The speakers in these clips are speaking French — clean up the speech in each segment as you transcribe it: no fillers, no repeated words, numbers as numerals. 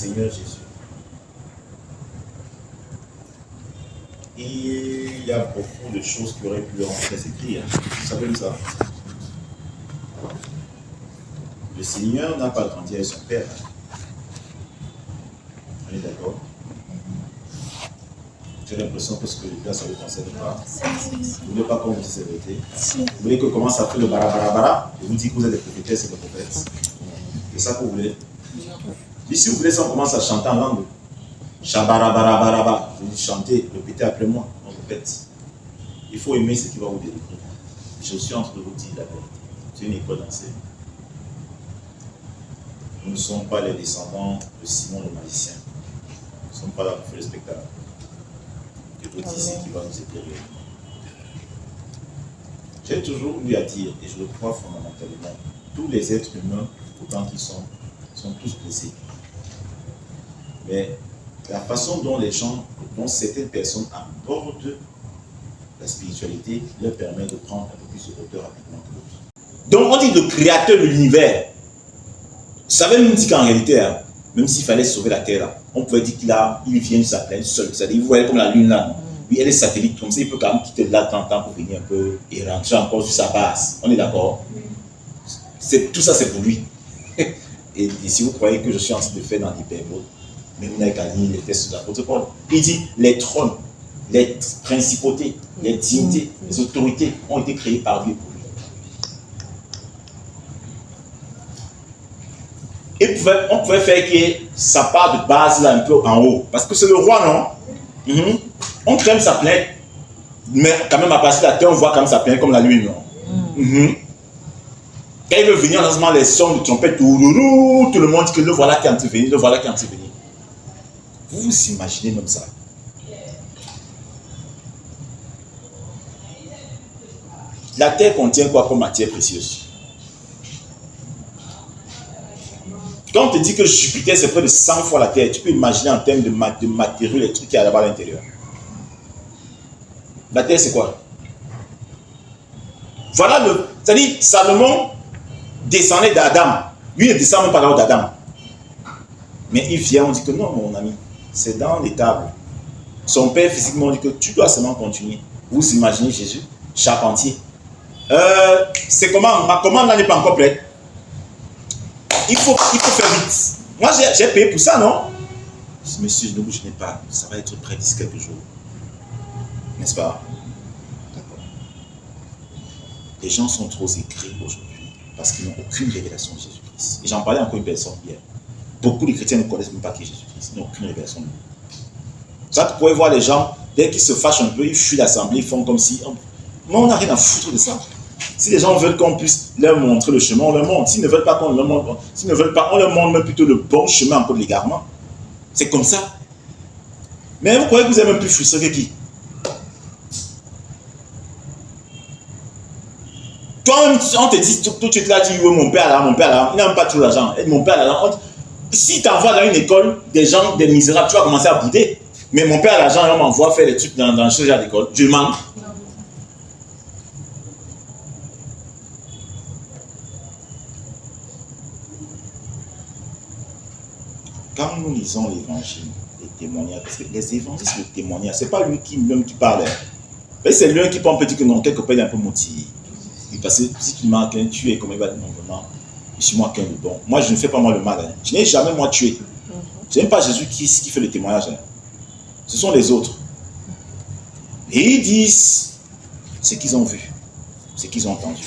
Seigneur Jésus, il y a beaucoup de choses qui auraient pu le rendre très écrit. Vous savez ça? Le Seigneur n'a pas grandi avec son père. On est d'accord? J'ai l'impression que ce que le père, ça ne le concerne pas. Vous ne voulez pas qu'on vous dise la vérité? Vous voulez que commence à faire le bara et vous dites que vous êtes des prophétesses et des prophètes? C'est ça que vous voulez? Et si vous voulez ça, on commence à chanter en langue. Shabarabarabara. Vous dites chanter, répétez après moi. On répète. Il faut aimer ce qui va vous délivrer. Je suis en train de vous dire la vérité. C'est une école d'enseignement. Nous ne sommes pas les descendants de Simon le magicien. Nous ne sommes pas là pour faire le spectacle. C'est tout ici qui va nous éclairer. J'ai toujours eu à dire, et je le crois fondamentalement, tous les êtres humains, autant qu'ils sont tous blessés. Mais la façon dont dont certaines personnes abordent la spiritualité leur permet de prendre un peu plus de hauteur rapidement que l'autre. Donc on dit le créateur de l'univers. Vous savez même dire qu'en réalité, même s'il fallait sauver la Terre, là, on pouvait dire qu'il vient de sa planète seul. C'est-à-dire, vous voyez comme la Lune là, lui, elle est satellite comme ça, il peut quand même quitter là de temps en temps pour venir un peu et rentrer encore sur sa base. On est d'accord? Tout ça, c'est pour lui. Et si vous croyez que je suis en train de faire dans l'hyperbole, mais vous n'avez qu'à lire les textes de l'apôtre Paul. Il dit les trônes, les principautés, les dignités, les autorités ont été créées par lui et pour lui. Et on pouvait faire que sa part de base là un peu en haut. Parce que c'est le roi, non? On crème sa planète, mais quand même à partir de la Terre, on voit quand même sa planète comme la Lune, non? Quand il veut venir, lancement les sons de trompette, tout le monde dit que le voilà qui est en train de venir, le voilà qui est en train de venir. Vous vous imaginez même ça? La Terre contient quoi comme matière précieuse? Quand on te dit que Jupiter c'est près de 100 fois la Terre, tu peux imaginer en termes de matériaux, les trucs qu'il y a là-bas à l'intérieur. La Terre c'est quoi? Voilà c'est-à-dire Salomon descendait d'Adam. Lui ne descend même pas là-haut d'Adam. Mais il vient, on dit que non mon ami, c'est dans les tables. Son père physiquement dit que tu dois seulement continuer. Vous imaginez Jésus, charpentier. C'est comment? Ma commande là n'est pas encore prête. Il faut faire vite. Moi, j'ai payé pour ça, non? Je dis, monsieur, ne bougez pas. Ça va être prêt d'ici quelques jours. N'est-ce pas? D'accord. Les gens sont trop écrits aujourd'hui parce qu'ils n'ont aucune révélation de Jésus-Christ. Et j'en parlais encore une personne hier. Beaucoup de chrétiens ne connaissent même pas qui est Jésus-Christ. Ils n'ont aucune révélation de lui. Ça, vous pouvez voir les gens, dès qu'ils se fâchent un peu, ils fuient l'assemblée, ils font comme si... Mais on n'a rien à foutre de ça. Si les gens veulent qu'on puisse leur montrer le chemin, on leur montre. S'ils ne veulent pas qu'on leur montre, s'ils ne veulent pas, on leur montre même plutôt le bon chemin encore de l'égarement. C'est comme ça. Mais vous croyez que vous êtes même plus frustré que qui? Toi, on te dit tout de suite là, tu dis, oui, mon père là, il n'a même pas tout l'argent. Mon père là, si tu envoies dans une école des gens, des misérables, tu vas commencer à bouder. Mais mon père a l'argent, on m'envoie faire des trucs dans ce genre d'école. Je mens. Quand nous lisons l'évangile, les témoignages, parce que les évangiles, c'est le témoignage, c'est pas lui même qui parle. C'est lui qui peut un peu dire que non, quelque part il est un peu motivé. Parce que si tu marques un tué, comme il va dire non, vraiment, je suis moi qui est le bon. Moi, je ne fais pas moi le mal. Hein. Je n'ai jamais moi tué. Ce n'est pas Jésus qui fait le témoignage. Hein. Ce sont les autres. Et ils disent ce qu'ils ont vu, ce qu'ils ont entendu.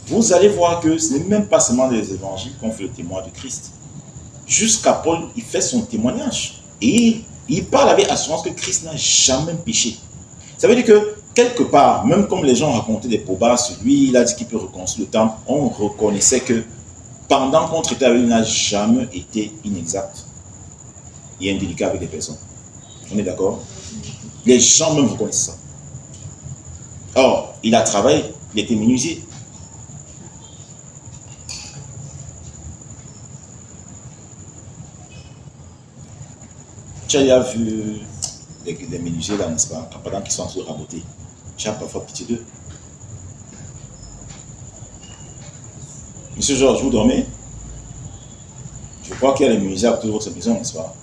Vous allez voir que ce n'est même pas seulement les évangiles qu'on fait le témoin de Christ. Jusqu'à Paul, il fait son témoignage. Et il parle avec assurance que Christ n'a jamais péché. Ça veut dire que, quelque part, même comme les gens racontaient des probas sur lui, il a dit qu'il peut reconstruire le temple, on reconnaissait que pendant qu'on traitait avec lui, il n'a jamais été inexact et indélicat avec les personnes. On est d'accord? Les gens même reconnaissent ça. Or, il a travaillé, il était menuisier. Tu as déjà vu les menuisiers là, n'est-ce pas, pendant qu'ils sont en train de raboter, tu as parfois pitié d'eux. Monsieur Georges, vous dormez? Je crois qu'il y a les musées à côté de votre maison, n'est-ce pas?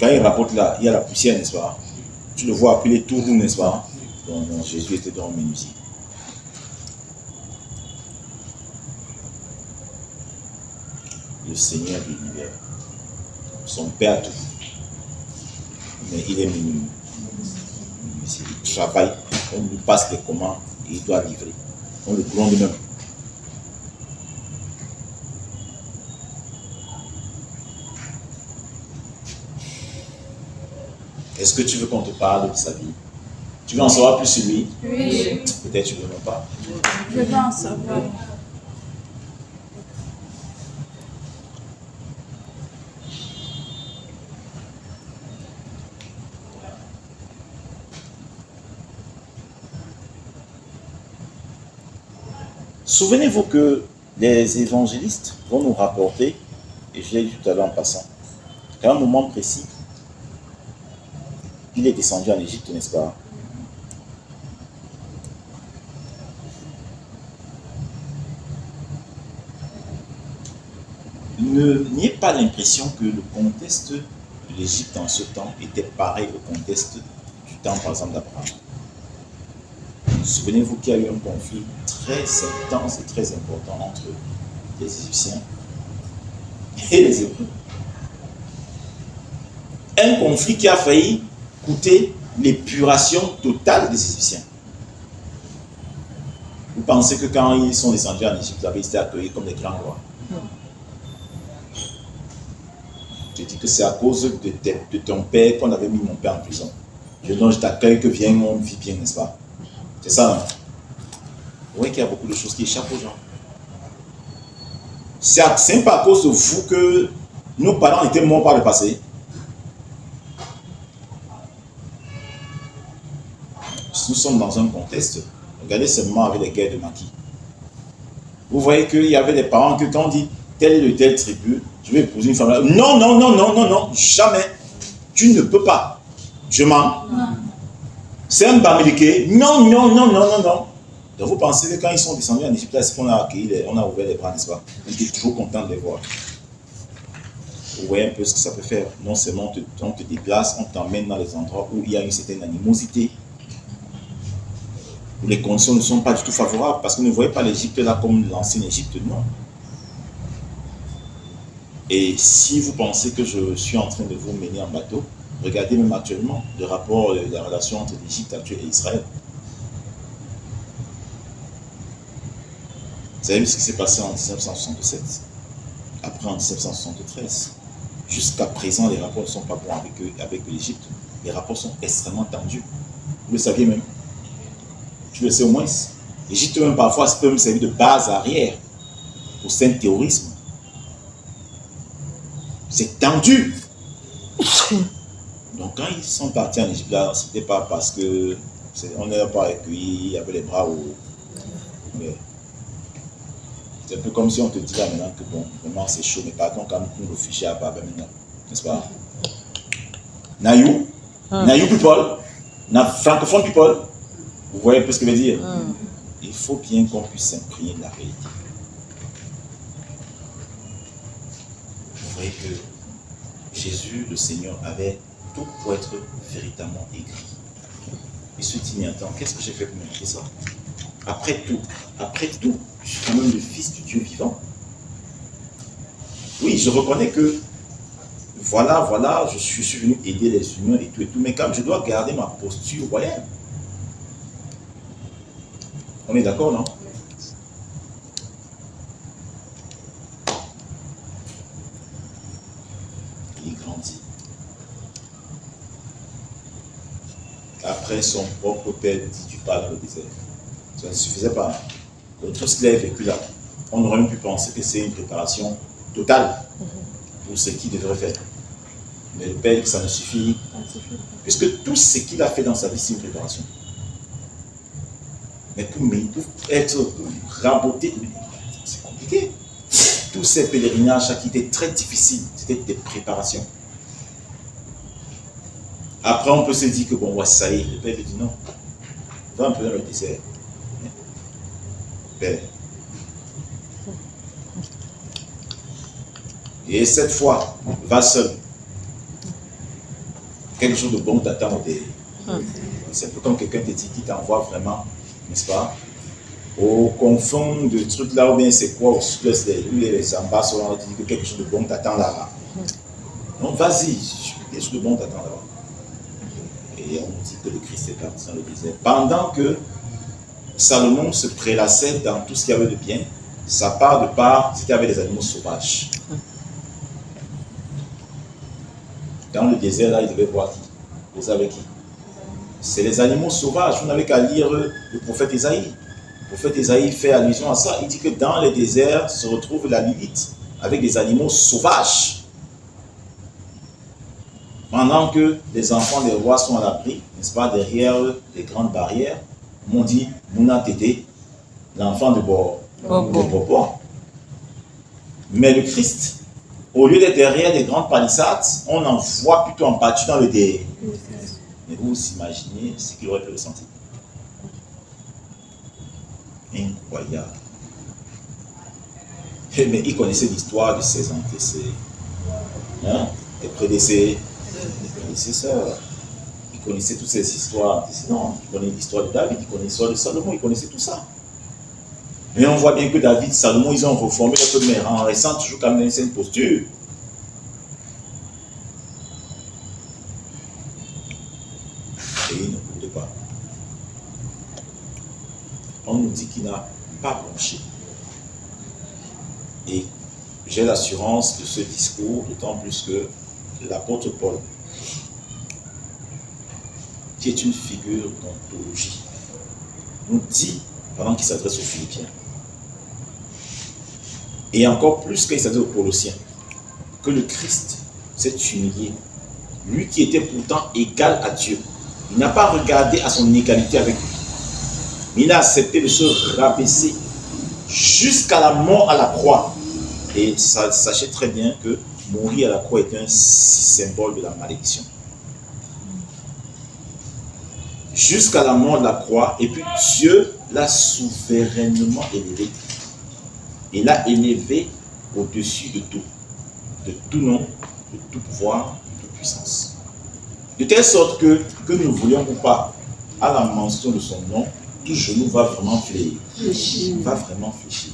Quand il rapporte là, il y a la poussière, n'est-ce pas? Tu le vois, puis les tours, n'est-ce pas? Donc, Jésus était dans le menuisier. Le Seigneur de l'univers. Son Père a tout. Mais il est menuisier. Il travaille, on lui passe les commandes et il doit livrer. On le gronde même. Est-ce que tu veux qu'on te parle de sa vie? Tu veux en savoir plus sur lui? Oui. Peut-être tu ne veux même pas. Je veux en savoir. Souvenez-vous que les évangélistes vont nous rapporter, et je l'ai dit tout à l'heure en passant, qu'à un moment précis, il est descendu en Égypte, n'est-ce pas? N'ayez pas l'impression que le contexte de l'Égypte en ce temps était pareil au contexte du temps, par exemple, d'Abraham. Souvenez-vous qu'il y a eu un conflit très intense et très important entre les Égyptiens et les Hébreux. Un conflit qui a failli coûter l'épuration totale des Égyptiens. Vous pensez que quand ils sont descendus en Égypte, ils avaient été accueillis comme des grands rois? Je dis que c'est à cause de ton père qu'on avait mis mon père en prison. Je t'accueille, que viens, on vit bien, n'est-ce pas? C'est ça, non? Vous voyez qu'il y a beaucoup de choses qui échappent aux gens. C'est pas à cause de vous que nos parents étaient morts par le passé. Nous sommes dans un contexte. Regardez seulement avec les guerres de maquis. Vous voyez qu'il y avait des parents que quand on dit tel est de telle tribu, je vais épouser une femme. Non, non, non, non, non, non, jamais. Tu ne peux pas. Je mens. C'est un bamileke. Non, non, non, non, non, non. Donc vous pensez que quand ils sont descendus en Égypte, est-ce qu'on a accueilli, on a ouvert les bras, n'est-ce pas? On était toujours content de les voir. Vous voyez un peu ce que ça peut faire. Non seulement on te déplace, on t'emmène dans les endroits où il y a une certaine animosité, où les conditions ne sont pas du tout favorables, parce que ne voyez pas l'Égypte là comme l'ancienne Égypte, non. Et si vous pensez que je suis en train de vous mener en bateau, regardez même actuellement le rapport, la relation entre l'Égypte actuelle et Israël. Vous savez ce qui s'est passé en 1967, après en 1973. Jusqu'à présent, les rapports ne sont pas bons avec l'Égypte. Les rapports sont extrêmement tendus. Vous le saviez même. Tu le sais au moins. L'Égypte même parfois peut me servir de base arrière pour certains terrorisme. C'est tendu. Donc quand ils sont partis en Égypte, là, ce n'était pas parce que on n'avait pas accueilli, il y avait les bras hauts. Mais c'est un peu comme si on te dit là maintenant que bon, vraiment c'est chaud, mais par contre quand nous réfugiés à Baba maintenant, n'est-ce pas? Nayou, Nayou people, francophone people, vous voyez un peu ce que je veux dire? Il faut bien qu'on puisse s'imprégner de la réalité. Vous voyez que Jésus, le Seigneur, avait tout pour être véritablement écrit. Il se dit, mais attends, qu'est-ce que j'ai fait pour mériter ça? Après tout, je suis quand même le Fils du Dieu vivant. Oui, je reconnais que, voilà, je suis venu aider les humains et tout, mais quand même, je dois garder ma posture royale. On est d'accord, non? Il grandit. Après, son propre père dit, tu pars dans le désert. Ça ne suffisait pas. Donc, tout ce qu'il avait vécu là, on aurait même pu penser que c'est une préparation totale pour ce qu'il devrait faire. Mais le père dit que ça ne suffit, puisque tout ce qu'il a fait dans sa vie, c'est une préparation. Mais pour être raboté, c'est compliqué. Tous ces pèlerinages qui étaient très difficiles, c'était des préparations. Après, on peut se dire que bon, ouais, ça y est, le père lui dit non. Va un peu dans le désert. Père. Et cette fois, va seul. Quelque chose de bon t'attend. C'est un peu comme quelqu'un te dit qui t'envoie vraiment, n'est-ce pas, au confond de trucs là, ou bien c'est quoi, au sud-est, où les ambassadeurs on te dit que quelque chose de bon t'attend là-bas. Donc vas-y, quelque chose de bon t'attend là-bas. Et on dit que le Christ est parti dans le désert. Pendant que Salomon se prélassait dans tout ce qu'il y avait de bien, sa part de part, c'était avec les animaux sauvages. Dans le désert, là, il devait voir qui? Vous savez qui? C'est les animaux sauvages. Vous n'avez qu'à lire le prophète Isaïe. Le prophète Isaïe fait allusion à ça. Il dit que dans les déserts se retrouve la Lilith avec des animaux sauvages. Pendant que les enfants des rois sont à l'abri, n'est-ce pas, derrière des grandes barrières, on dit Mouna Tété, l'enfant de Bobo. Mais le Christ, au lieu d'être derrière des grandes palissades, on en voit plutôt en pâture dans le désert. Mais vous vous imaginez ce qu'il aurait pu ressentir. Incroyable. Mais il connaissait l'histoire de ses antécédents, hein? Des prédécesseurs. Il connaissait toutes ces histoires antécédentes. Il connaissait l'histoire de David, il connaissait l'histoire de Salomon, il connaissait tout ça. Mais on voit bien que David et Salomon, ils ont reformé leur peu, mais en restant toujours quand même dans une certaine posture. Et il ne voulait pas. On nous dit qu'il n'a pas bronché. Et j'ai l'assurance de ce discours, d'autant plus que l'apôtre Paul, qui est une figure d'ontologie, nous dit, pendant qu'il s'adresse aux Philippiens, et encore plus qu'il s'adresse aux Colossiens, que le Christ s'est humilié, lui qui était pourtant égal à Dieu. Il n'a pas regardé à son égalité avec lui. Il a accepté de se rabaisser jusqu'à la mort à la croix. Et sachez très bien que mourir à la croix est un symbole de la malédiction. Jusqu'à la mort de la croix, et puis Dieu l'a souverainement élevé. Il l'a élevé au-dessus de tout nom, de tout pouvoir, de toute puissance. De telle sorte que nous ne voulions pas, à la mention de son nom, tout genou va vraiment fléchir. Va vraiment fléchir.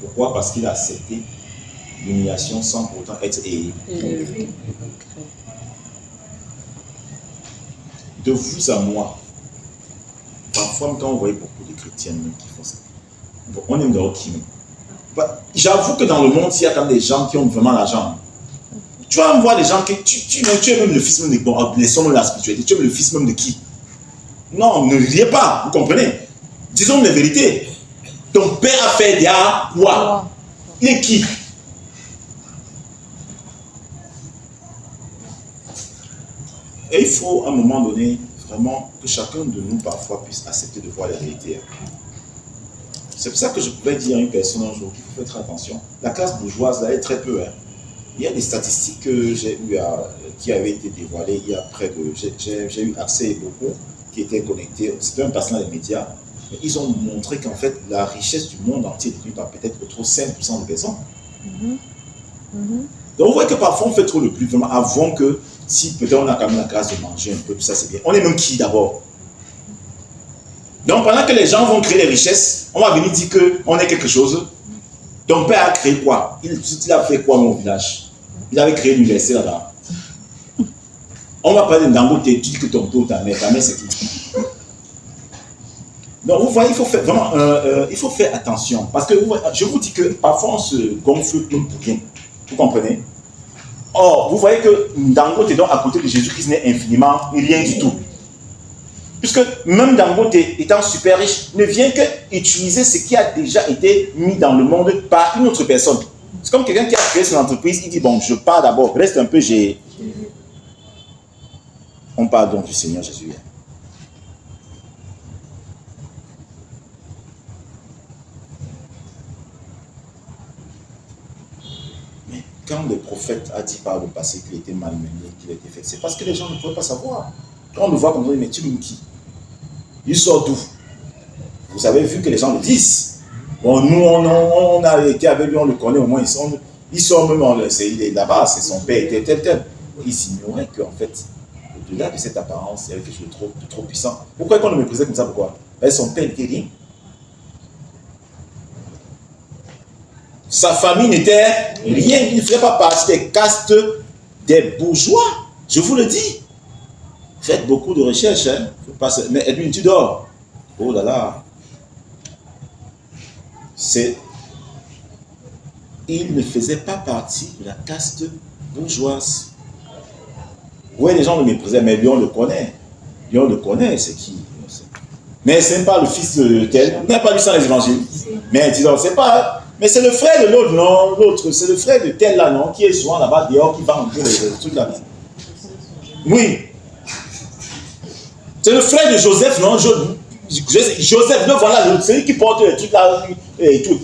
Pourquoi? Parce qu'il a accepté l'humiliation sans pourtant être élevé. De vous à moi, parfois quand on voit beaucoup de chrétiens qui font ça, on aime leur qui. J'avoue que dans le monde, il y a quand même des gens qui ont vraiment l'argent. Tu vas me voir les gens qui. Tu es même le fils même de. Bon, laissons la spiritualité. Tu es le fils même de qui? Non, ne riez pas, vous comprenez? Disons la vérité. Ton père a fait des quoi? Il est qui? Et il faut à un moment donné, vraiment, que chacun de nous parfois puisse accepter de voir la réalité. C'est pour ça que je pouvais dire à une personne un jour qu'il faut faire attention. La classe bourgeoise, là, est très peu. Hein. Il y a des statistiques que j'ai eu qui avaient été dévoilées il y a près de. J'ai eu accès beaucoup qui étaient connectés. C'était un passant des médias. Mais ils ont montré qu'en fait, la richesse du monde entier est détenue par peut-être trop 5% de personnes. Donc on voit que parfois on fait trop le plus. Vraiment, avant que, si peut-être on a quand même la grâce de manger un peu, tout ça c'est bien. On est même qui d'abord? Donc pendant que les gens vont créer les richesses, on va venir dire qu'on est quelque chose. Ton père a créé quoi? Il a fait quoi mon village? Il avait créé l'université là-bas. On va parler de Dangote, tu dis que ton père ou ta mère c'est qui? Donc vous voyez, il faut faire vraiment, il faut faire attention. Parce que je vous dis que parfois on se gonfle tout pour rien. Vous comprenez? Or, vous voyez que Dangote donc à côté de Jésus-Christ n'est infiniment rien du tout. Puisque même Dangote étant super riche, ne vient que utiliser ce qui a déjà été mis dans le monde par une autre personne. C'est comme quelqu'un qui a créé son entreprise, il dit bon, je pars d'abord, reste un peu, on parle donc du Seigneur Jésus. Mais quand le prophète a dit par le passé qu'il était malmené, qu'il était fait, c'est parce que les gens ne pouvaient pas savoir. Quand on le voit comme ça, mais tu me qui? Il sort d'où? Vous avez vu que les gens le disent. Bon, nous, on a été avec lui, on le connaît, au moins, Ils sont même, il est là-bas, c'est son père était tel. Ils ignoraient qu'en fait, au-delà de cette apparence, il y avait quelque chose de trop puissant. Pourquoi qu'on le méprisait comme ça? Pourquoi? Parce que son père n'était rien. Sa famille n'était rien. Il ne faisait pas partie des castes des bourgeois. Je vous le dis. Faites beaucoup de recherches. Hein. Mais Edwin, tu dors. Oh là là. Il ne faisait pas partie de la caste bourgeoise. Oui, les gens le méprisaient, mais lui, on le connaît. Lui, on le connaît, c'est qui? Mais ce n'est pas le fils de tel. On n'a pas lu ça dans les évangiles. Mais disons, c'est pas. Mais c'est le frère de l'autre, non? L'autre, c'est le frère de tel là, non? Qui est souvent là-bas dehors, qui vend un peu les trucs là. Oui. C'est le frère de Joseph, non? Joseph, non, voilà, c'est lui qui porte les trucs là et tout.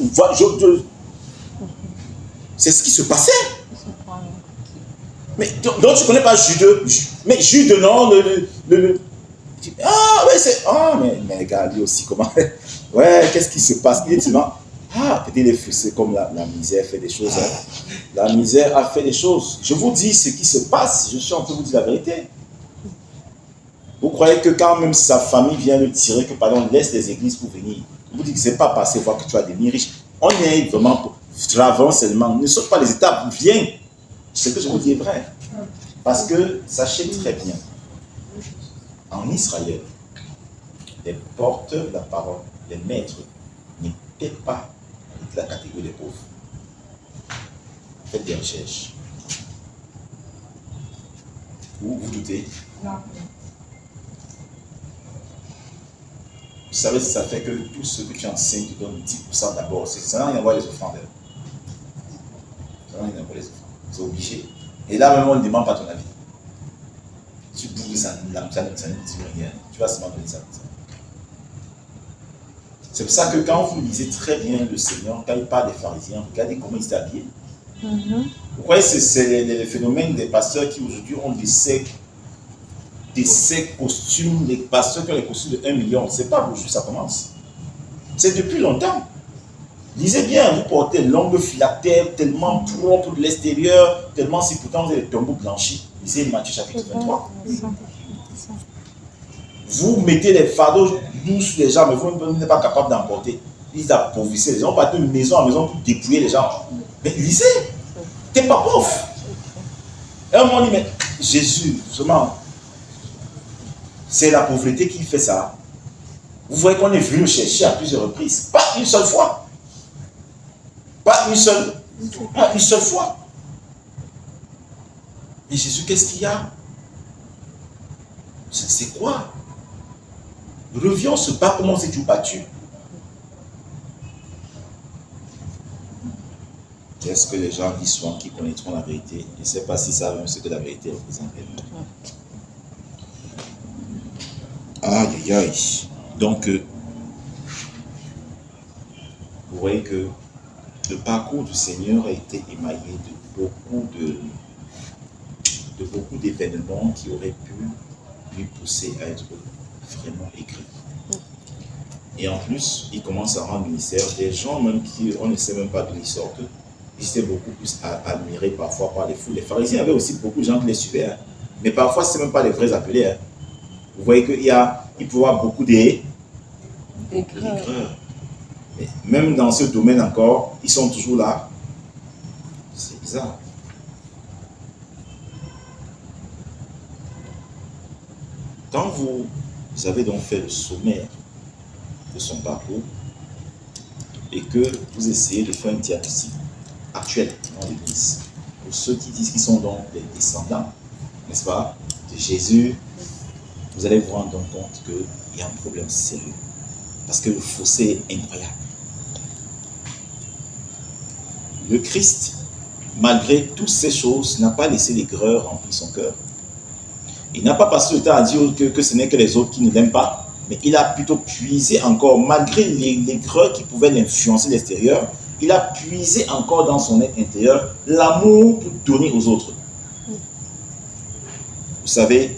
C'est ce qui se passait. Mais donc tu ne connais pas Jude. Mais Jude, non, ah, ouais, c'est. Ah, mais regarde, lui aussi, comment. Ouais, qu'est-ce qui se passe? Il est souvent. Ah, peut-être c'est comme la misère fait des choses. Hein. La misère a fait des choses. Je vous dis ce qui se passe. Je suis en train de vous dire la vérité. Vous croyez que quand même sa famille vient le tirer, que pardon, laisse les églises pour venir. Vous dites que c'est pas passé, voir que tu vas devenir riche. On est vraiment travaux seulement. Ne saute pas les étapes. Viens. Ce que je vous dis est vrai. Parce que sachez très bien, en Israël, les porteurs de la parole, les maîtres, n'étaient pas de la catégorie des pauvres. Faites des recherches. Vous doutez? Non. Vous savez, ça fait que tout ce que tu enseignes te donne 10% d'abord. Ça n'a rien à voir les offrandes. Ça n'a rien à voir les offrandes. C'est obligé. Et là, même, on ne demande pas ton avis. Tu bouges ça ne dit rien. Tu vas seulement donner ça. C'est pour ça que quand vous lisez très bien le Seigneur, quand il parle des pharisiens, regardez comment ils étaient habillés. Vous croyez que c'est le phénomène des pasteurs qui aujourd'hui ont des costumes, les pasteurs qui ont les costumes de 1 million. C'est pas aujourd'hui ça commence. C'est depuis longtemps. Lisez bien, vous portez longue phylactère, tellement propre de l'extérieur, tellement si pourtant vous avez les tombeaux blanchis. Lisez Matthieu chapitre 23. Vous mettez les fardeaux doux sur les gens, mais vous n'êtes pas capable d'emporter. Ils appauvissaient les gens, partent de maison en maison pour dépouiller les gens. Mais lisez, t'es pas pauvre. Et un moment dit, mais Jésus, justement, c'est la pauvreté qui fait ça. Vous voyez qu'on est venu le chercher à plusieurs reprises. Pas une seule fois. Pas une seule fois. Mais Jésus, qu'est-ce qu'il y a? C'est quoi? Reviens, on se bat, comment on s'est toujours battu? Qu'est-ce que les gens disent souvent qui connaîtront la vérité? Je ne sais pas si ça veut ce que la vérité représente. Aïe, aïe, aïe. Donc, vous voyez que le parcours du Seigneur a été émaillé de beaucoup d'événements qui auraient pu lui pousser à être vraiment aigri. Et en plus, il commence à rendre ministère des gens même qui, on ne sait même pas d'où ils sortent. Ils étaient beaucoup plus admirés parfois par les foules. Les pharisiens avaient aussi beaucoup de gens qui les suivaient. Hein. Mais parfois, ce n'est même pas les vrais appelés. Hein. Vous voyez qu'il peut y avoir beaucoup d'aigreurs. Mais même dans ce domaine encore, ils sont toujours là. C'est bizarre. Quand vous avez donc fait le sommaire de son parcours et que vous essayez de faire un diagnostic actuel dans l'Église, pour ceux qui disent qu'ils sont donc des descendants, n'est-ce pas, de Jésus, vous allez vous rendre compte qu'il y a un problème sérieux. Parce que le fossé est incroyable. Le Christ, malgré toutes ces choses, n'a pas laissé l'aigreur remplir son cœur. Il n'a pas passé le temps à dire que ce n'est que les autres qui ne l'aiment pas, mais il a plutôt puisé encore, malgré l'aigreur qui pouvait l'influencer de l'extérieur, il a puisé encore dans son être intérieur l'amour pour donner aux autres. Vous savez,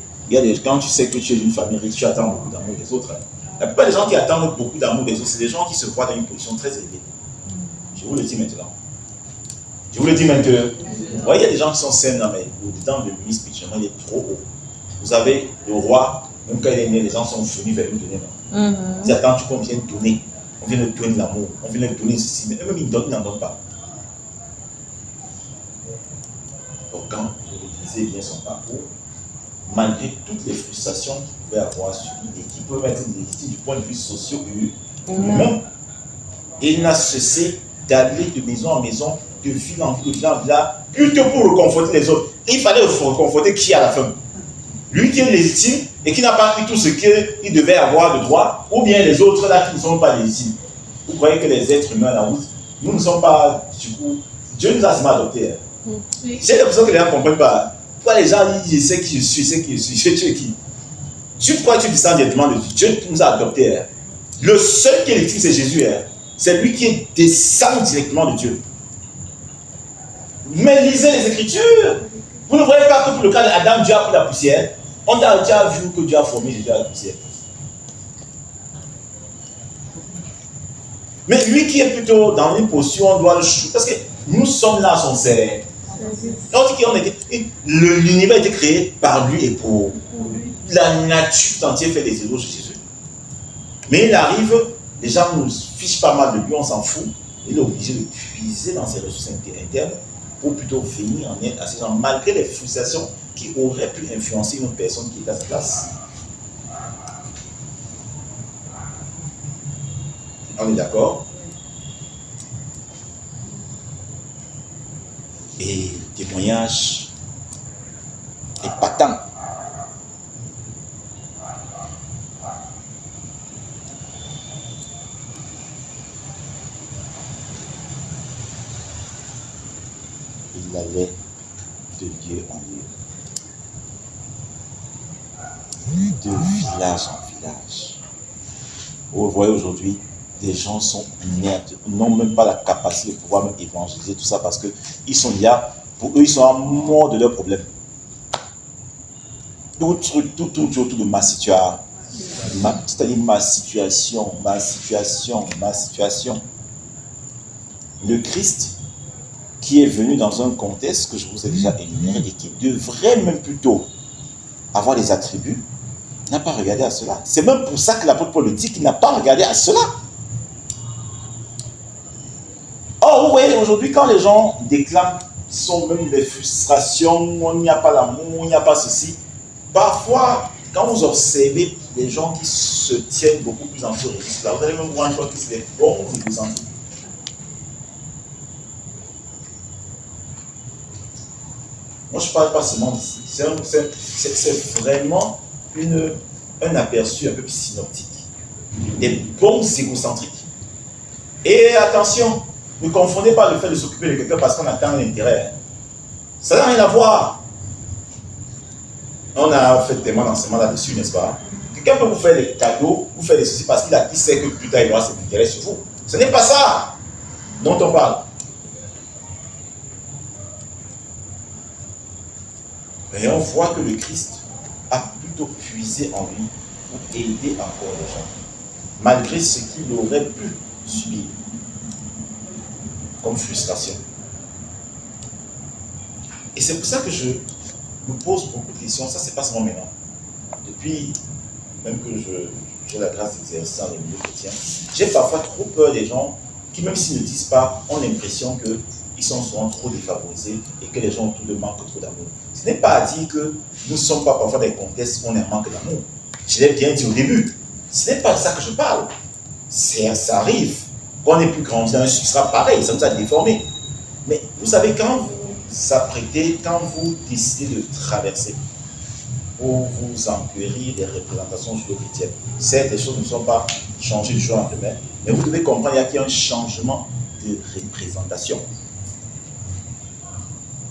quand tu sais que tu es d'une famille riche, tu attends beaucoup d'amour des autres. La plupart des gens qui attendent beaucoup d'amour des autres, c'est des gens qui se voient dans une position très élevée. Je vous le dis maintenant. Je vous le dis maintenant. Vous voyez, il y a des gens qui sont sains, mais au-dedans de lui, spirituellement, il est trop haut. Vous avez le roi, même quand il est né, les gens sont venus vers lui donner. Ils disent, attends, tu qu'on vienne donner. On vient de donner l'amour, on vient de donner ceci, mais eux-mêmes, ils n'en donnent pas. Donc, quand vous lisez bien son parcours, malgré toutes les frustrations qu'il pouvait avoir sur lui et qui peuvent être légitimes du point de vue socio-humain, il n'a cessé d'aller de maison en maison, de ville en ville, plutôt pour reconforter les autres. Et il fallait reconforter qui à la fin? Lui qui est légitime et qui n'a pas eu tout ce qu'il devait avoir de droit, ou bien les autres là qui ne sont pas légitimes. Vous croyez que les êtres humains là, nous ne sommes pas, du coup, Dieu nous a seulement adoptés. Oui. J'ai l'impression que les gens ne comprennent pas. Pourquoi les gens disent, je sais qui je suis, je sais qui je suis, je sais qui. Tu crois que tu descends directement de Dieu? Dieu nous a adoptés. Le seul qui est légitime, c'est Jésus. C'est lui qui descend directement de Dieu. Mais lisez les Écritures. Vous ne voyez pas que pour le cas d'Adam, Dieu a pris la poussière. On a déjà vu que Dieu a formé Jésus à la poussière. Mais lui qui est plutôt dans une posture, on doit le chouer. Parce que nous sommes là à son sein. L'univers a été créé par lui et pour lui. La nature tout entière fait des éloges de Jésus. Mais il arrive, les gens nous fichent pas mal de lui, on s'en fout. Il est obligé de puiser dans ses ressources internes pour plutôt venir en aide à ces gens, malgré les frustrations qui auraient pu influencer une autre personne qui est à sa place. On est d'accord? Et témoignage épatant. Il allait de lieu en lieu, de village en village. Vous voyez aujourd'hui, des gens sont inertes, n'ont même pas la capacité de pouvoir même évangéliser tout ça parce qu'ils sont là, pour eux, ils sont à mort de leurs problèmes. Tout autour de ma situation. C'est-à-dire ma situation. Le Christ qui est venu dans un contexte que je vous ai déjà énuméré et qui devrait même plutôt avoir des attributs, n'a pas regardé à cela. C'est même pour ça que l'apôtre Paul dit qu'il n'a pas regardé à cela. Or, vous voyez, aujourd'hui, quand les gens déclament sont même des frustrations, il n'y a pas l'amour, il n'y a pas ceci, parfois, quand vous observez les gens qui se tiennent beaucoup plus en ce registre-là, vous allez même voir une fois que c'est des bons égocentriques. Moi, je ne parle pas seulement d'ici. C'est vraiment un aperçu un peu synoptique. Des bons égocentriques. Et attention, ne confondez pas le fait de s'occuper de quelqu'un parce qu'on attend un intérêt. Ça n'a rien à voir. On a fait tellement d'enseignements là-dessus, n'est-ce pas? Quelqu'un peut vous faire des cadeaux, vous faire des soucis parce qu'il sait que plus tard il aura cet intérêt sur vous. Ce n'est pas ça dont on parle. Et on voit que le Christ a plutôt puisé en lui pour aider encore les gens, malgré ce qu'il aurait pu subir comme frustration. Et c'est pour ça que je me pose beaucoup de questions. Ça, c'est pas seulement maintenant. Depuis même que j'ai la grâce d'exercer dans les milieux chrétiens, j'ai parfois trop peur des gens qui, même s'ils ne disent pas, ont l'impression qu'ils sont souvent trop défavorisés et que les gens autour d'eux manquent trop d'amour. Ce n'est pas à dire que nous ne sommes pas parfois dans des contextes où on a un manque d'amour. Je l'ai bien dit au début. Ce n'est pas de ça que je parle. Ça arrive. Quand on est plus grand, ce sera pareil, ça nous a déformés. Mais vous savez, quand vous apprêtez, quand vous décidez de traverser pour vous enquérir des représentations judéo-chrétiennes, certes, les choses ne sont pas changées du jour au lendemain, mais vous devez comprendre qu'il y a un changement de représentation.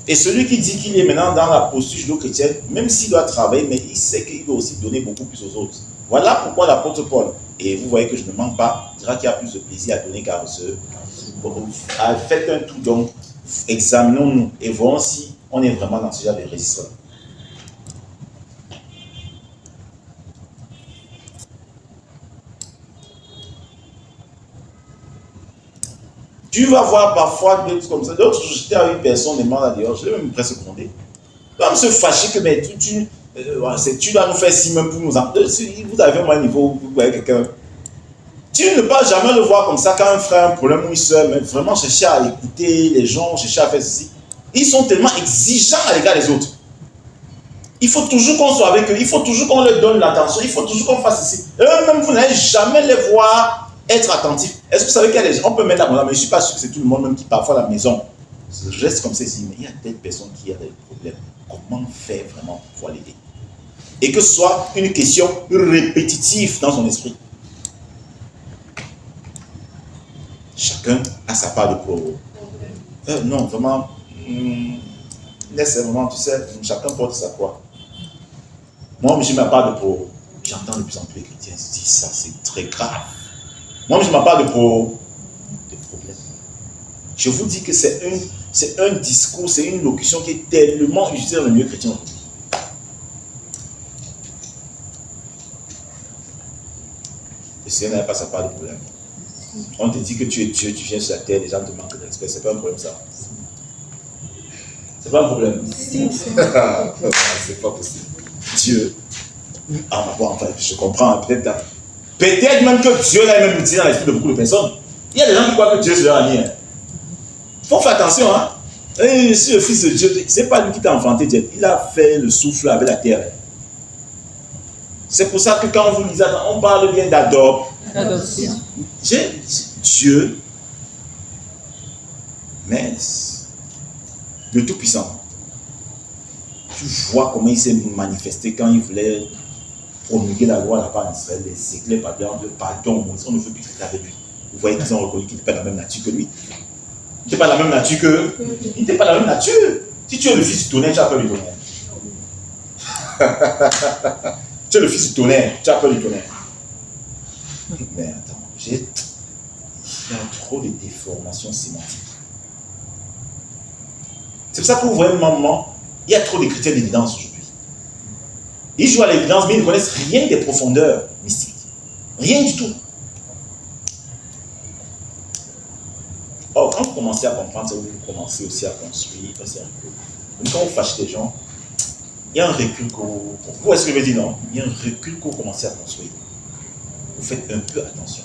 Et celui qui dit qu'il est maintenant dans la posture judéo-chrétienne, même s'il doit travailler, mais il sait qu'il doit aussi donner beaucoup plus aux autres. Voilà pourquoi l'apôtre Paul, et vous voyez que je ne manque pas, dira qu'il y a plus de plaisir à donner qu'à recevoir. Faites un tout donc, examinons-nous et voyons si on est vraiment dans ce genre de registre-là. Tu vas voir parfois des trucs comme ça. L'autre jour, j'étais avec une personne des là dehors, je l'ai même presque grondé. Il va me se fâcher que mais tu dois nous faire si même pour nous en. Vous avez un niveau, vous voyez quelqu'un. Tu ne peux jamais le voir comme ça quand un frère a un problème ou une soeur, mais vraiment chercher à écouter les gens, chercher à faire ceci. Ils sont tellement exigeants à l'égard des autres. Il faut toujours qu'on soit avec eux, il faut toujours qu'on leur donne l'attention, il faut toujours qu'on fasse ceci. Eux-mêmes, vous n'allez jamais les voir être attentifs. Est-ce que vous savez qu'il y a des gens, on peut mettre la main, mais je ne suis pas sûr que c'est tout le monde même qui parfois à la maison. Je reste comme ça ici, mais il y a des personnes qui ont des problèmes. Comment faire vraiment pour pouvoir l'aider? Et que ce soit une question répétitive dans son esprit. Chacun a sa part de problème. Non, vraiment, laisse vraiment, tu sais, chacun porte sa croix. Moi, je n'ai pas de problème. J'entends de plus en plus les chrétiens dire ça, c'est très grave. Moi, je n'ai pas de problème. Je vous dis que c'est un discours, c'est une locution qui est tellement utilisée dans le milieu chrétien aujourd'hui. Le Seigneur n'a pas sa part de problème. On te dit que tu es Dieu, tu viens sur la terre, les gens te manquent de respect. C'est pas un problème ça. C'est pas un problème. Si, c'est pas possible. Dieu. Ah, bon, enfin, je comprends. Peut-être même que Dieu l'a même utilisé dans l'esprit de beaucoup de personnes. Il y a des gens qui croient que Dieu c'est leur ami. Il faut faire attention. Hein? Et si le fils de Dieu, c'est pas lui qui t'a enfanté, Dieu. Il a fait le souffle avec la terre. C'est pour ça que quand vous lisez, on parle bien d'adoption. Dieu, mais le Tout-Puissant, tu vois comment il s'est manifesté quand il voulait promulguer la loi là-bas en Israël, les éclairs par de pardon, on ne veut plus traiter avec lui. Vous voyez qu'ils ont reconnu qu'il n'était pas de la même nature que lui. Il n'était pas de la même nature que. Il n'était pas de la même nature. Si tu es le fils du tonnerre, tu as peur du tonnerre. Tu es le fils du tonnerre, tu as peur du tonnerre. Mais attends, il y a trop de déformations sémantiques. C'est pour ça que vous voyez, moment, il y a trop de critères d'évidence aujourd'hui. Ils jouent à l'évidence, mais ils ne connaissent rien des profondeurs mystiques. Rien du tout. Or, quand vous commencez à comprendre ça, vous commencez aussi à construire, quand vous fâchez les gens, il y a un recul que vous... Vous est-ce que je veux dire non? Il y a un recul que vous commencez à construire. Vous faites un peu attention.